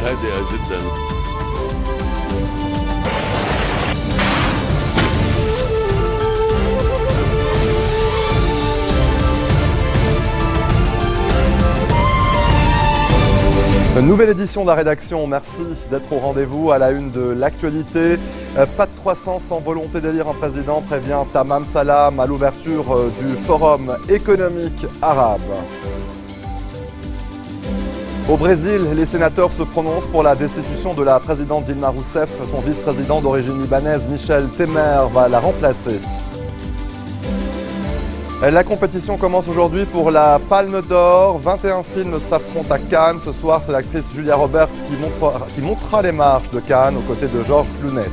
هادئة جدا. Une nouvelle édition de la rédaction, merci d'être au rendez-vous à la une de l'actualité. Pas de croissance sans volonté d'élire un président, prévient Tamam Salam à l'ouverture du Forum économique arabe. Au Brésil, les sénateurs se prononcent pour la destitution de la présidente Dilma Rousseff. Son vice-président d'origine libanaise, Michel Temer, va la remplacer. La compétition commence aujourd'hui pour la Palme d'Or. 21 films s'affrontent à Cannes. Ce soir, c'est l'actrice Julia Roberts qui montera les marches de Cannes aux côtés de Georges Clooney.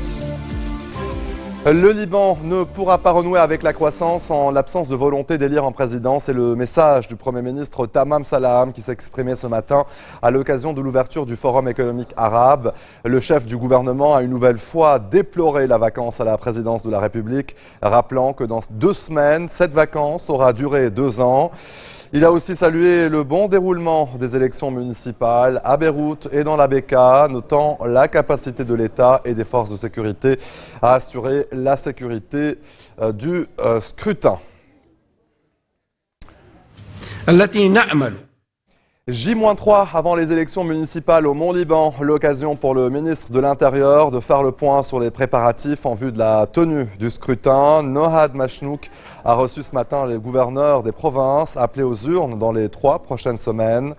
Le Liban ne pourra pas renouer avec la croissance en l'absence de volonté d'élire un président. C'est le message du Premier ministre Tamam Salam qui s'est exprimé ce matin à l'occasion de l'ouverture du Forum économique arabe. Le chef du gouvernement a une nouvelle fois déploré la vacance à la présidence de la République, rappelant que dans 2 semaines, cette vacance aura duré 2 ans. Il a aussi salué le bon déroulement des élections municipales à Beyrouth et dans la Bekaa, notant la capacité de l'État et des forces de sécurité à assurer la sécurité du scrutin. J-3 avant les élections municipales au Mont-Liban, l'occasion pour le ministre de l'Intérieur de faire le point sur les préparatifs en vue de la tenue du scrutin. Nohad Machnouk a reçu ce matin les gouverneurs des provinces appelés aux urnes dans les 3 prochaines semaines.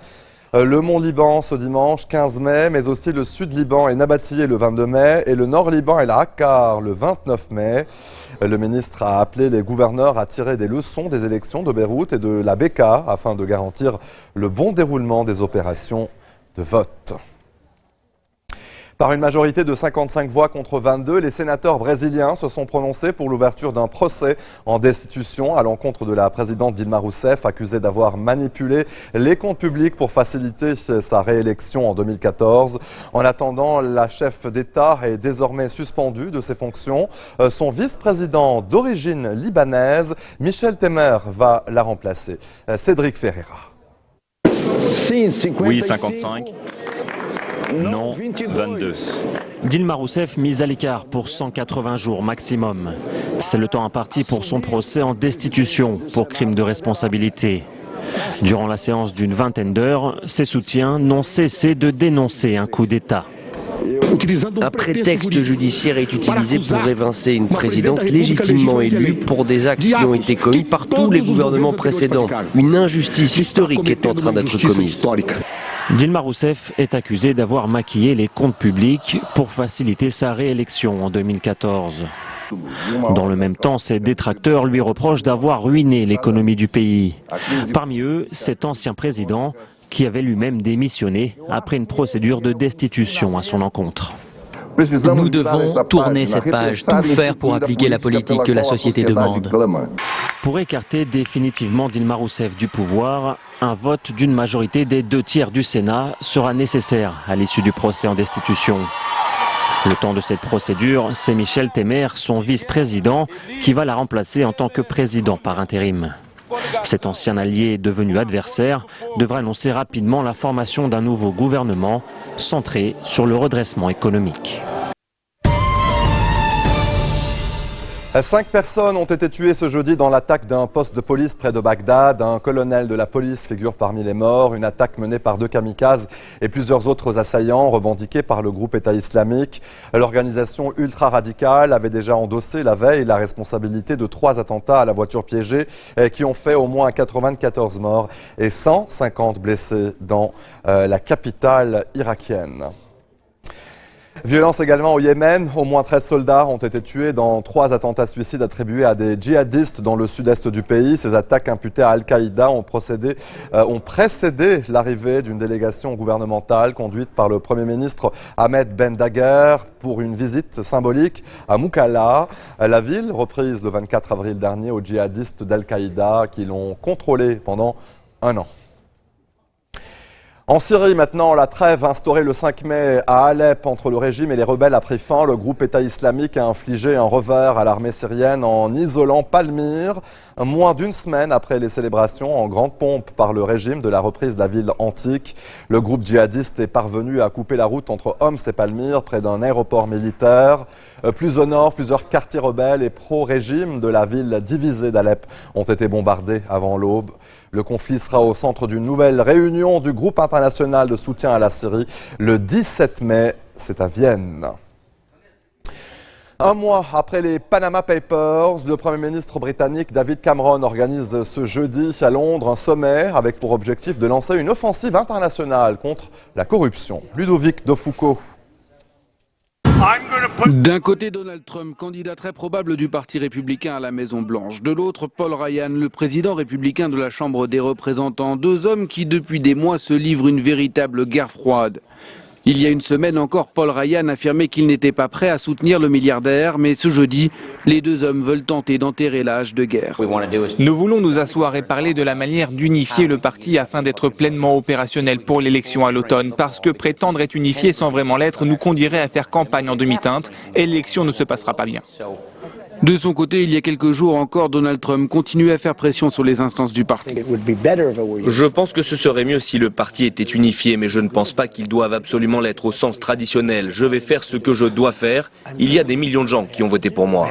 Le Mont-Liban ce dimanche 15 mai, mais aussi le Sud-Liban et Nabatiyé le 22 mai et le Nord-Liban et l'Akkar le 29 mai. Le ministre a appelé les gouverneurs à tirer des leçons des élections de Beyrouth et de la Bekaa afin de garantir le bon déroulement des opérations de vote. Par une majorité de 55 voix contre 22, les sénateurs brésiliens se sont prononcés pour l'ouverture d'un procès en destitution à l'encontre de la présidente Dilma Rousseff, accusée d'avoir manipulé les comptes publics pour faciliter sa réélection en 2014. En attendant, la chef d'État est désormais suspendue de ses fonctions. Son vice-président d'origine libanaise, Michel Temer, va la remplacer. Cédric Ferreira. Oui, 55. Non, 22. Dilma Rousseff mise à l'écart pour 180 jours maximum. C'est le temps imparti pour son procès en destitution pour crime de responsabilité. Durant la séance d'une vingtaine d'heures, ses soutiens n'ont cessé de dénoncer un coup d'État. Un prétexte judiciaire est utilisé pour évincer une présidente légitimement élue pour des actes qui ont été commis par tous les gouvernements précédents. Une injustice historique est en train d'être commise. Dilma Rousseff est accusée d'avoir maquillé les comptes publics pour faciliter sa réélection en 2014. Dans le même temps, ses détracteurs lui reprochent d'avoir ruiné l'économie du pays. Parmi eux, cet ancien président qui avait lui-même démissionné après une procédure de destitution à son encontre. Nous devons tourner cette page, tout faire pour appliquer la politique que la société demande. Pour écarter définitivement Dilma Rousseff du pouvoir, un vote d'une majorité des 2/3 du Sénat sera nécessaire à l'issue du procès en destitution. Le temps de cette procédure, c'est Michel Temer, son vice-président, qui va la remplacer en tant que président par intérim. Cet ancien allié devenu adversaire devra annoncer rapidement la formation d'un nouveau gouvernement centré sur le redressement économique. 5 personnes ont été tuées ce jeudi dans l'attaque d'un poste de police près de Bagdad. Un colonel de la police figure parmi les morts. Une attaque menée par 2 kamikazes et plusieurs autres assaillants revendiqués par le groupe État islamique. L'organisation ultra-radicale avait déjà endossé la veille la responsabilité de 3 attentats à la voiture piégée qui ont fait au moins 94 morts et 150 blessés dans la capitale irakienne. Violence également au Yémen. Au moins 13 soldats ont été tués dans 3 attentats suicides attribués à des djihadistes dans le sud-est du pays. Ces attaques imputées à Al-Qaïda ont précédé l'arrivée d'une délégation gouvernementale conduite par le Premier ministre Ahmed Ben Daguer pour une visite symbolique à Moukalla, la ville reprise le 24 avril dernier aux djihadistes d'Al-Qaïda qui l'ont contrôlée pendant 1 an. En Syrie maintenant, la trêve instaurée le 5 mai à Alep entre le régime et les rebelles a pris fin. Le groupe État islamique a infligé un revers à l'armée syrienne en isolant Palmyre, moins d'une semaine après les célébrations en grande pompe par le régime de la reprise de la ville antique. Le groupe djihadiste est parvenu à couper la route entre Homs et Palmyre près d'un aéroport militaire. Plus au nord, plusieurs quartiers rebelles et pro-régime de la ville divisée d'Alep ont été bombardés avant l'aube. Le conflit sera au centre d'une nouvelle réunion du groupe international de soutien à la Syrie le 17 mai, c'est à Vienne. Un mois après les Panama Papers, le Premier ministre britannique David Cameron organise ce jeudi à Londres un sommet avec pour objectif de lancer une offensive internationale contre la corruption. Ludovic Defoucault. D'un côté, Donald Trump, candidat très probable du Parti républicain à la Maison-Blanche. De l'autre, Paul Ryan, le président républicain de la Chambre des représentants. Deux hommes qui, depuis des mois, se livrent une véritable guerre froide. Il y a une semaine encore, Paul Ryan affirmait qu'il n'était pas prêt à soutenir le milliardaire, mais ce jeudi, les deux hommes veulent tenter d'enterrer la hache de guerre. Nous voulons nous asseoir et parler de la manière d'unifier le parti afin d'être pleinement opérationnel pour l'élection à l'automne, parce que prétendre être unifié sans vraiment l'être nous conduirait à faire campagne en demi-teinte et l'élection ne se passera pas bien. De son côté, il y a quelques jours encore, Donald Trump continuait à faire pression sur les instances du parti. Je pense que ce serait mieux si le parti était unifié, mais je ne pense pas qu'ils doivent absolument l'être au sens traditionnel. Je vais faire ce que je dois faire. Il y a des millions de gens qui ont voté pour moi.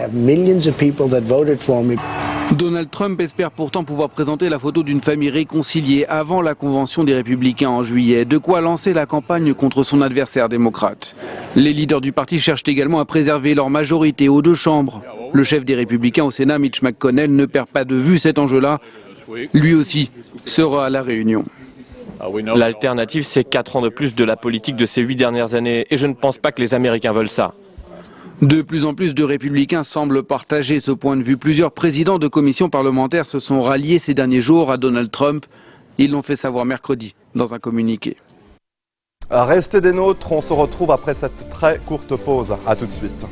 Donald Trump espère pourtant pouvoir présenter la photo d'une famille réconciliée avant la convention des Républicains en juillet, de quoi lancer la campagne contre son adversaire démocrate. Les leaders du parti cherchent également à préserver leur majorité aux deux chambres. Le chef des Républicains au Sénat, Mitch McConnell, ne perd pas de vue cet enjeu-là. Lui aussi sera à la réunion. L'alternative, c'est 4 ans de plus de la politique de ces 8 dernières années, et je ne pense pas que les Américains veulent ça. De plus en plus de républicains semblent partager ce point de vue. Plusieurs présidents de commissions parlementaires se sont ralliés ces derniers jours à Donald Trump. Ils l'ont fait savoir mercredi dans un communiqué. Restez des nôtres, on se retrouve après cette très courte pause. A tout de suite.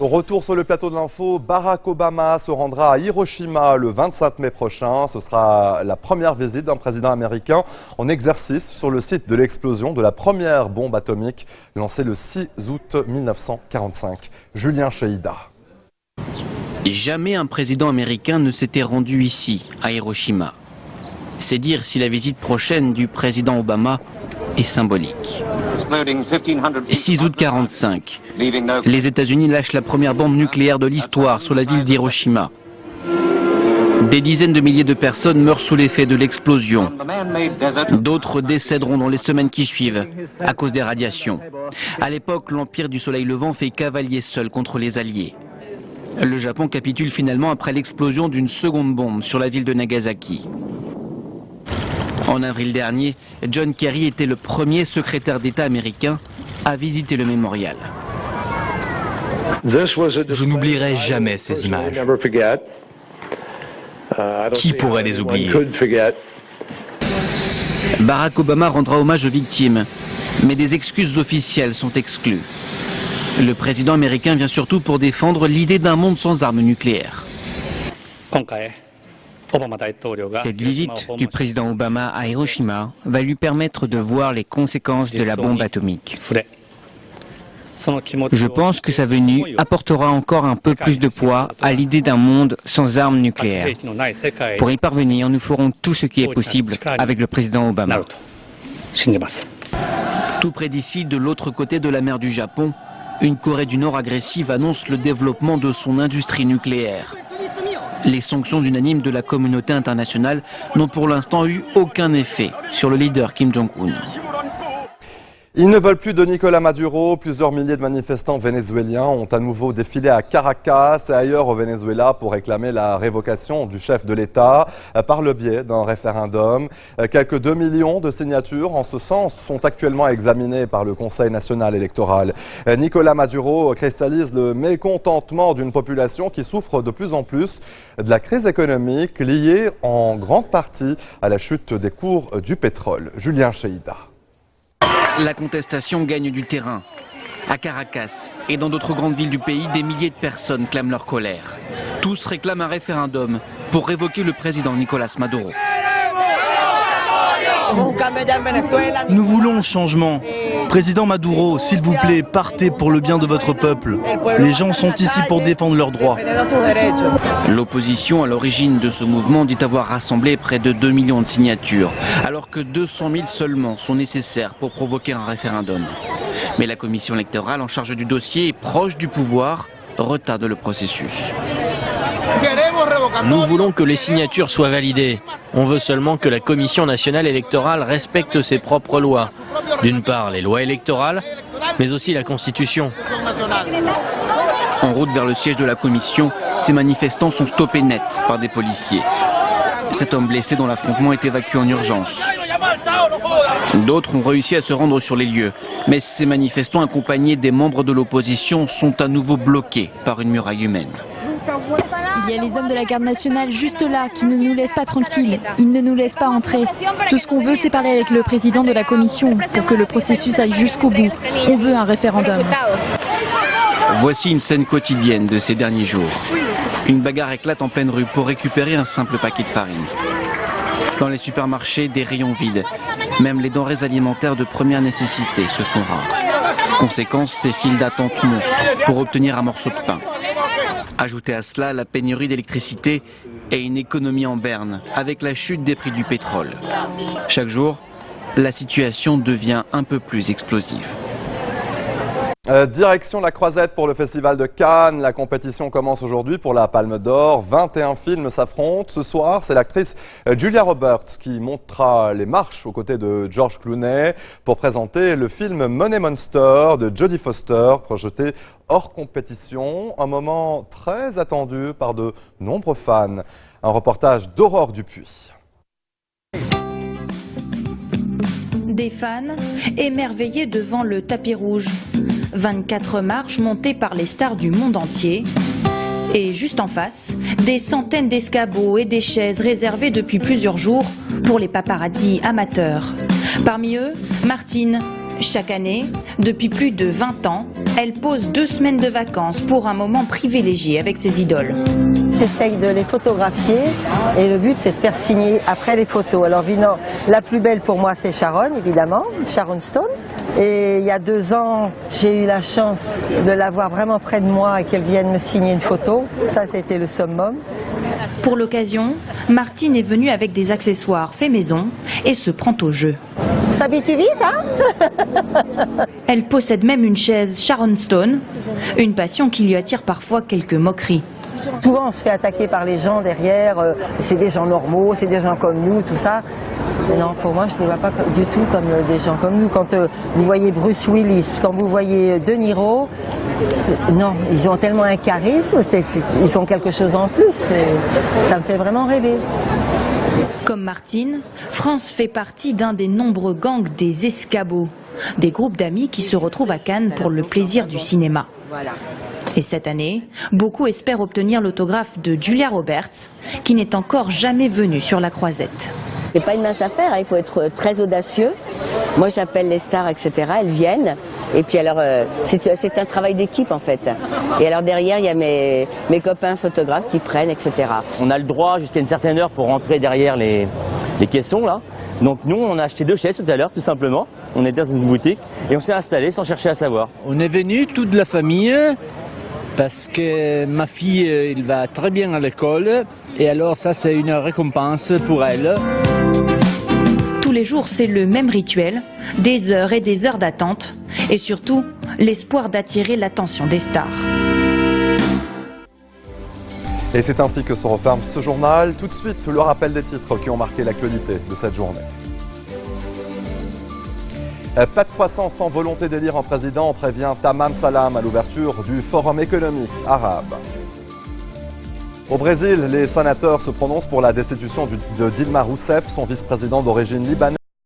Au retour sur le plateau de l'info, Barack Obama se rendra à Hiroshima le 25 mai prochain. Ce sera la première visite d'un président américain en exercice sur le site de l'explosion de la première bombe atomique lancée le 6 août 1945. Julien Cheïda. Jamais un président américain ne s'était rendu ici, à Hiroshima. C'est dire si la visite prochaine du président Obama est symbolique. 6 août 1945, les États-Unis lâchent la première bombe nucléaire de l'histoire sur la ville d'Hiroshima. Des dizaines de milliers de personnes meurent sous l'effet de l'explosion. D'autres décéderont dans les semaines qui suivent à cause des radiations. À l'époque, l'Empire du Soleil Levant fait cavalier seul contre les Alliés. Le Japon capitule finalement après l'explosion d'une seconde bombe sur la ville de Nagasaki. En avril dernier, John Kerry était le premier secrétaire d'État américain à visiter le mémorial. Je n'oublierai jamais ces images. Qui pourrait les oublier? Barack Obama rendra hommage aux victimes, mais des excuses officielles sont exclues. Le président américain vient surtout pour défendre l'idée d'un monde sans armes nucléaires. Cette visite du président Obama à Hiroshima va lui permettre de voir les conséquences de la bombe atomique. Je pense que sa venue apportera encore un peu plus de poids à l'idée d'un monde sans armes nucléaires. Pour y parvenir, nous ferons tout ce qui est possible avec le président Obama. Tout près d'ici, de l'autre côté de la mer du Japon, une Corée du Nord agressive annonce le développement de son industrie nucléaire. Les sanctions unanimes de la communauté internationale n'ont pour l'instant eu aucun effet sur le leader Kim Jong-un. Ils ne veulent plus de Nicolás Maduro. Plusieurs milliers de manifestants vénézuéliens ont à nouveau défilé à Caracas et ailleurs au Venezuela pour réclamer la révocation du chef de l'État par le biais d'un référendum. Quelques 2 millions de signatures en ce sens sont actuellement examinées par le Conseil national électoral. Nicolás Maduro cristallise le mécontentement d'une population qui souffre de plus en plus de la crise économique liée en grande partie à la chute des cours du pétrole. Julien Cheïda. La contestation gagne du terrain. À Caracas et dans d'autres grandes villes du pays, des milliers de personnes clament leur colère. Tous réclament un référendum pour révoquer le président Nicolas Maduro. Nous voulons changement. Président Maduro, s'il vous plaît, partez pour le bien de votre peuple. Les gens sont ici pour défendre leurs droits. L'opposition à l'origine de ce mouvement dit avoir rassemblé près de 2 millions de signatures, alors que 200 000 seulement sont nécessaires pour provoquer un référendum. Mais la commission électorale en charge du dossier, proche du pouvoir, retarde le processus. Nous voulons que les signatures soient validées. On veut seulement que la Commission nationale électorale respecte ses propres lois. D'une part, les lois électorales, mais aussi la Constitution. En route vers le siège de la commission, ces manifestants sont stoppés net par des policiers. Cet homme blessé dans l'affrontement est évacué en urgence. D'autres ont réussi à se rendre sur les lieux, mais ces manifestants accompagnés des membres de l'opposition sont à nouveau bloqués par une muraille humaine. Il y a les hommes de la garde nationale juste là qui ne nous laissent pas tranquilles. Ils ne nous laissent pas entrer. Tout ce qu'on veut, c'est parler avec le président de la commission pour que le processus aille jusqu'au bout. On veut un référendum. Voici une scène quotidienne de ces derniers jours. Une bagarre éclate en pleine rue pour récupérer un simple paquet de farine. Dans les supermarchés, des rayons vides. Même les denrées alimentaires de première nécessité se font rares. Conséquence, ces files d'attente monstres pour obtenir un morceau de pain. Ajoutez à cela la pénurie d'électricité et une économie en berne avec la chute des prix du pétrole. Chaque jour, la situation devient un peu plus explosive. Direction la Croisette pour le Festival de Cannes. La compétition commence aujourd'hui pour la Palme d'Or. 21 films s'affrontent. Ce soir, c'est l'actrice Julia Roberts qui montera les marches aux côtés de George Clooney pour présenter le film Money Monster de Jodie Foster, projeté hors compétition. Un moment très attendu par de nombreux fans. Un reportage d'Aurore Dupuis. Des fans émerveillés devant le tapis rouge. 24 marches montées par les stars du monde entier. Et juste en face, des centaines d'escabeaux et des chaises réservées depuis plusieurs jours pour les paparazzis amateurs. Parmi eux, Martine. Chaque année, depuis plus de 20 ans, elle pose 2 semaines de vacances pour un moment privilégié avec ses idoles. J'essaye de les photographier et le but c'est de faire signer après les photos. Alors évidemment, la plus belle pour moi c'est Sharon, évidemment, Sharon Stone. Et il y a 2 ans, j'ai eu la chance de la voir vraiment près de moi et qu'elle vienne me signer une photo. Ça c'était le summum. Pour l'occasion, Martine est venue avec des accessoires faits maison et se prend au jeu. S'habitue vite, hein? Elle possède même une chaise Sharon Stone, une passion qui lui attire parfois quelques moqueries. Souvent on se fait attaquer par les gens derrière, c'est des gens normaux, c'est des gens comme nous, tout ça. Mais non, pour moi je ne les vois pas du tout comme des gens comme nous. Quand vous voyez Bruce Willis, quand vous voyez De Niro, non, ils ont tellement un charisme, ils ont quelque chose en plus, ça me fait vraiment rêver. Comme Martine, France fait partie d'un des nombreux gangs des escabeaux, des groupes d'amis qui se retrouvent à Cannes pour le plaisir du cinéma. Et cette année, beaucoup espèrent obtenir l'autographe de Julia Roberts, qui n'est encore jamais venue sur la Croisette. C'est pas une mince affaire, hein, il faut être très audacieux. Moi j'appelle les stars, etc. Elles viennent. Et puis alors, c'est un travail d'équipe en fait. Et alors derrière, il y a mes copains photographes qui prennent, etc. On a le droit jusqu'à une certaine heure pour rentrer derrière les caissons là. Donc nous, on a acheté 2 chaises tout à l'heure, tout simplement. On était dans une boutique et on s'est installé sans chercher à savoir. On est venu toute la famille parce que ma fille, elle va très bien à l'école. Et alors ça, c'est une récompense pour elle. Tous les jours, c'est le même rituel, des heures et des heures d'attente, et surtout, l'espoir d'attirer l'attention des stars. Et c'est ainsi que se referme ce journal. Tout de suite, le rappel des titres qui ont marqué l'actualité de cette journée. Pas de croissance sans volonté d'élire un président, prévient Tamam Salam à l'ouverture du Forum économique arabe. Au Brésil, les sénateurs se prononcent pour la destitution de Dilma Rousseff, son vice-président d'origine libanaise.